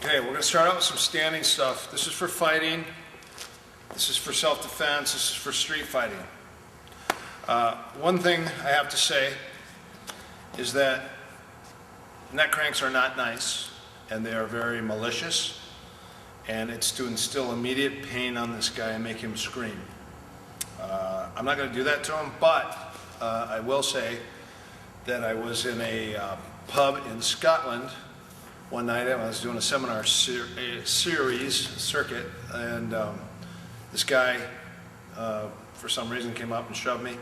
Okay, we're going to start out with some standing stuff. This is for fighting. This is for self-defense. This is for street fighting. One thing I have to say is that neck cranks are not nice, and they are very malicious, and it's to instill immediate pain on this guy and make him scream. I'm not going to do that to him, but I will say that I was in a pub in Scotland one night. I was doing a seminar circuit, and this guy, for some reason, came up and shoved me.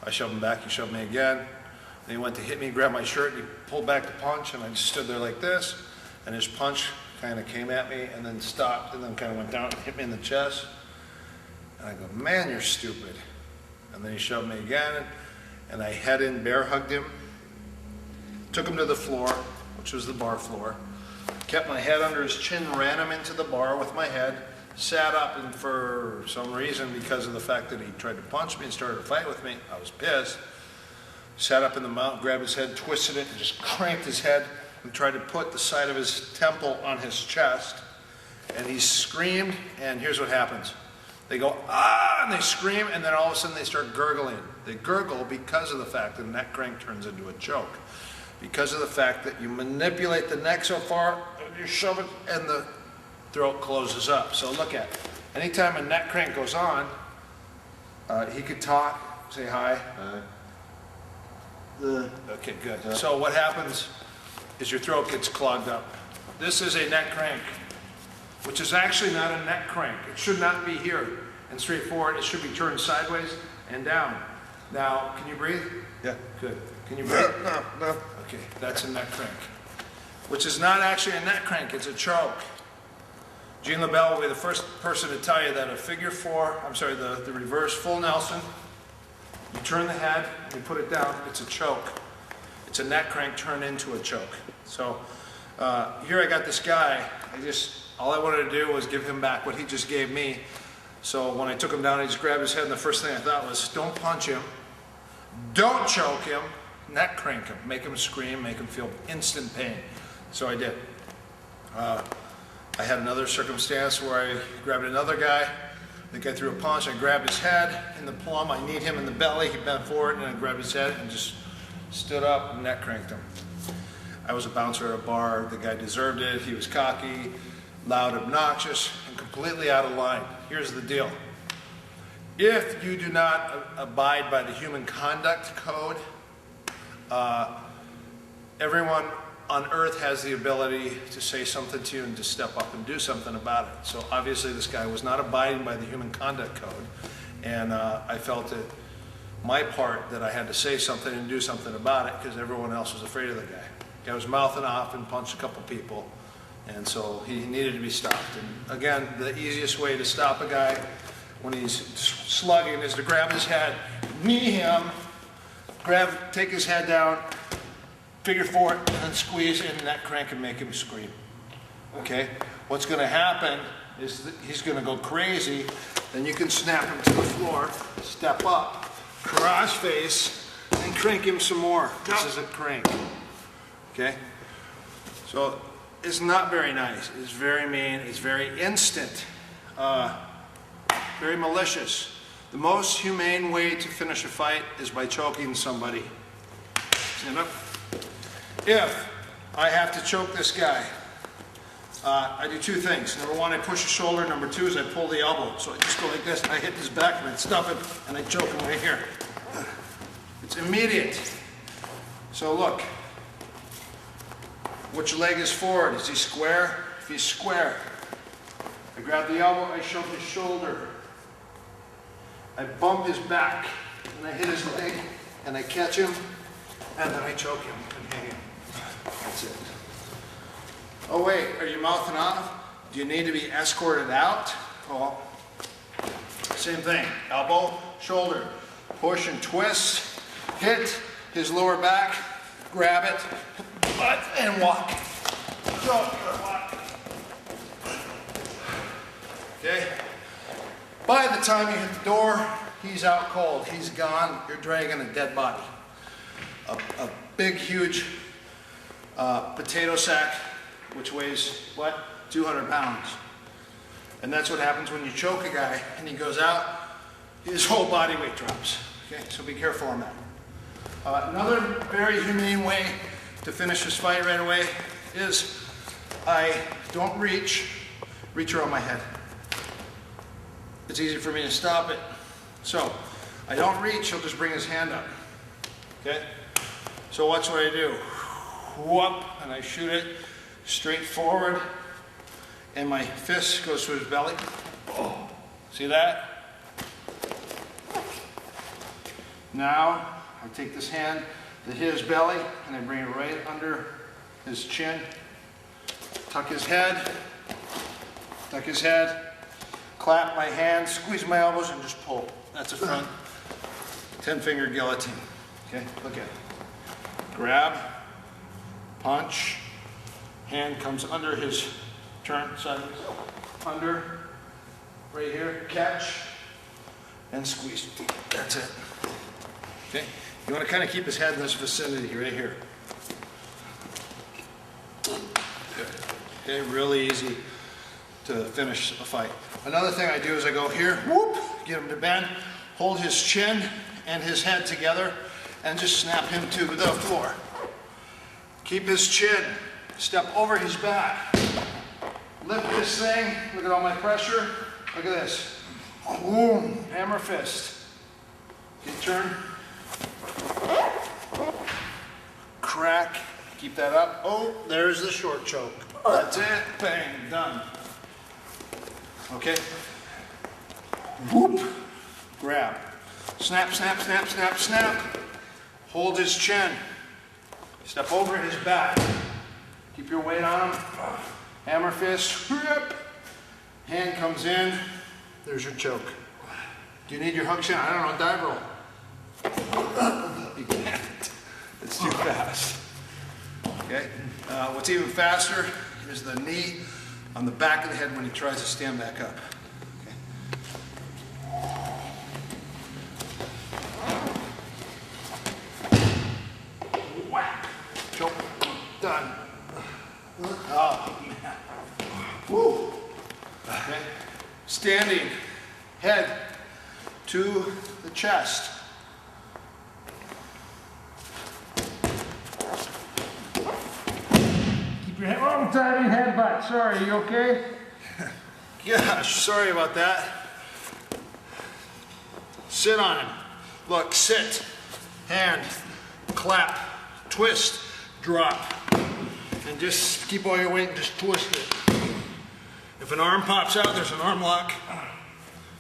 I shoved him back, he shoved me again. And he went to hit me, grabbed my shirt, and he pulled back the punch, and I just stood there like this, and his punch kind of came at me and then stopped and then kind of went down and hit me in the chest. And I go, man, you're stupid. And then he shoved me again, and I head in, bear hugged him, took him to the floor, which was the bar floor, kept my head under his chin, ran him into the bar with my head, sat up, and for some reason, because of the fact that he tried to punch me and started a fight with me, I was pissed. Sat up in the mount, grabbed his head, twisted it, and just cranked his head and tried to put the side of his temple on his chest. And he screamed, and here's what happens. They go, ah, and they scream, and then all of a sudden they start gurgling. They gurgle because of the fact that the neck crank turns into a choke. Because of the fact that you manipulate the neck so far, you shove it, and the throat closes up. So look at it. Anytime a neck crank goes on, he could talk, say hi. Okay, good. So what happens is your throat gets clogged up. This is a neck crank, which is actually not a neck crank. It should not be here and straightforward. It should be turned sideways and down. Now, can you breathe? Yeah. Good. Can you breathe? No. Okay, that's a neck crank, which is not actually a neck crank. It's a choke. Gene LaBelle will be the first person to tell you that a the reverse full Nelson, you turn the head, and you put it down, it's a choke. It's a neck crank turned into a choke. So here I got this guy, all I wanted to do was give him back what he just gave me. So when I took him down, I just grabbed his head, and the first thing I thought was, don't punch him, don't choke him, neck crank him, make him scream, make him feel instant pain. So I did. I had another circumstance where I grabbed another guy. The guy threw a punch, I grabbed his head in the plum, I kneed him in the belly, he bent forward, and I grabbed his head and just stood up and neck cranked him. I was a bouncer at a bar, the guy deserved it, he was cocky, loud, obnoxious, and completely out of line. Here's the deal. If you do not abide by the human conduct code, everyone on earth has the ability to say something to you and to step up and do something about it. So obviously this guy was not abiding by the human conduct code, and I felt it my part that I had to say something and do something about it because everyone else was afraid of the guy. The guy was mouthing off and punched a couple people, and so he needed to be stopped. And again, the easiest way to stop a guy when he's slugging is to grab his head, knee him, take his head down, figure four, and then squeeze in that crank and make him scream. Okay? What's going to happen is that he's going to go crazy. Then you can snap him to the floor, step up, cross face, and crank him some more. This is a crank. Okay? So it's not very nice. It's very mean. It's very instant. Very malicious. The most humane way to finish a fight is by choking somebody. Stand up. If I have to choke this guy, I do two things. Number one, I push the shoulder. Number two is I pull the elbow. So I just go like this, and I hit his back, and I stuff it, and I choke him right here. It's immediate. So look, which leg is forward? Is he square? If he's square, I grab the elbow, I shove his shoulder. I bump his back, and I hit his leg, and I catch him, and then I choke him and hang him. That's it. Oh wait, are you mouthing off? Do you need to be escorted out? Well, same thing. Elbow, shoulder, push and twist, hit his lower back, grab it, butt, and walk. So, walk. Okay? By the time you hit the door, he's out cold. He's gone. You're dragging a dead body. A big, huge potato sack which weighs, what? 200 pounds. And that's what happens when you choke a guy and he goes out, his whole body weight drops. Okay, so be careful on that. Another very humane way to finish this fight right away is I don't reach around my head. It's easy for me to stop it. So I don't reach, he'll just bring his hand up. Okay? So watch what I do. Whoop, and I shoot it straight forward, and my fist goes to his belly. Oh, see that? Now I take this hand to his belly and I bring it right under his chin. Tuck his head, clap my hands, squeeze my elbows, and just pull. That's a front 10-finger guillotine. Okay, look at it. Grab, punch, hand comes under his turn, sideways, under, right here, catch, and squeeze. That's it. Okay, you want to kind of keep his head in this vicinity right here. Good. Okay, really easy to finish a fight. Another thing I do is I go here, whoop, get him to bend, hold his chin and his head together, and just snap him to the floor. Keep his chin, step over his back, lift this thing, look at all my pressure, look at this. Boom, hammer fist. Okay, turn. Crack, keep that up. Oh, there's the short choke. That's it, bang, done. Okay. Whoop, grab. Snap, snap, snap, snap, snap. Hold his chin. Step over his back. Keep your weight on him. Hammer fist. Hand comes in. There's your choke. Do you need your hook shot? I don't know, dive roll. You can't. It's too fast. Okay. What's even faster is the knee on the back of the head when he tries to stand back up. Whack. Choke. Done. Oh, man. Woo. Okay. Standing. Head to the chest. Keep your head. Oh, I'm diving headbutt. Sorry, you okay? Gosh, sorry about that. Sit on him. Look, sit. Hand. Clap. Twist. Drop. And just keep all your weight and just twist it. If an arm pops out, there's an arm lock.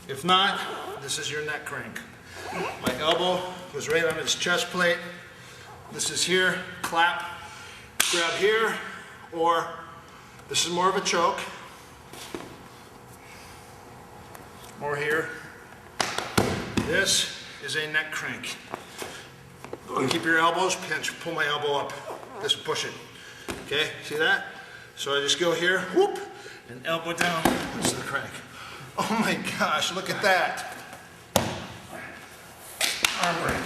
If not, this is your neck crank. My elbow goes right on his chest plate. This is here, clap, grab here, or this is more of a choke. More here. This is a neck crank. Keep your elbows, pinch, pull my elbow up. Just push it. Okay, see that? So I just go here, whoop, and elbow down. This is the crank. Oh my gosh, look at that. Arm break.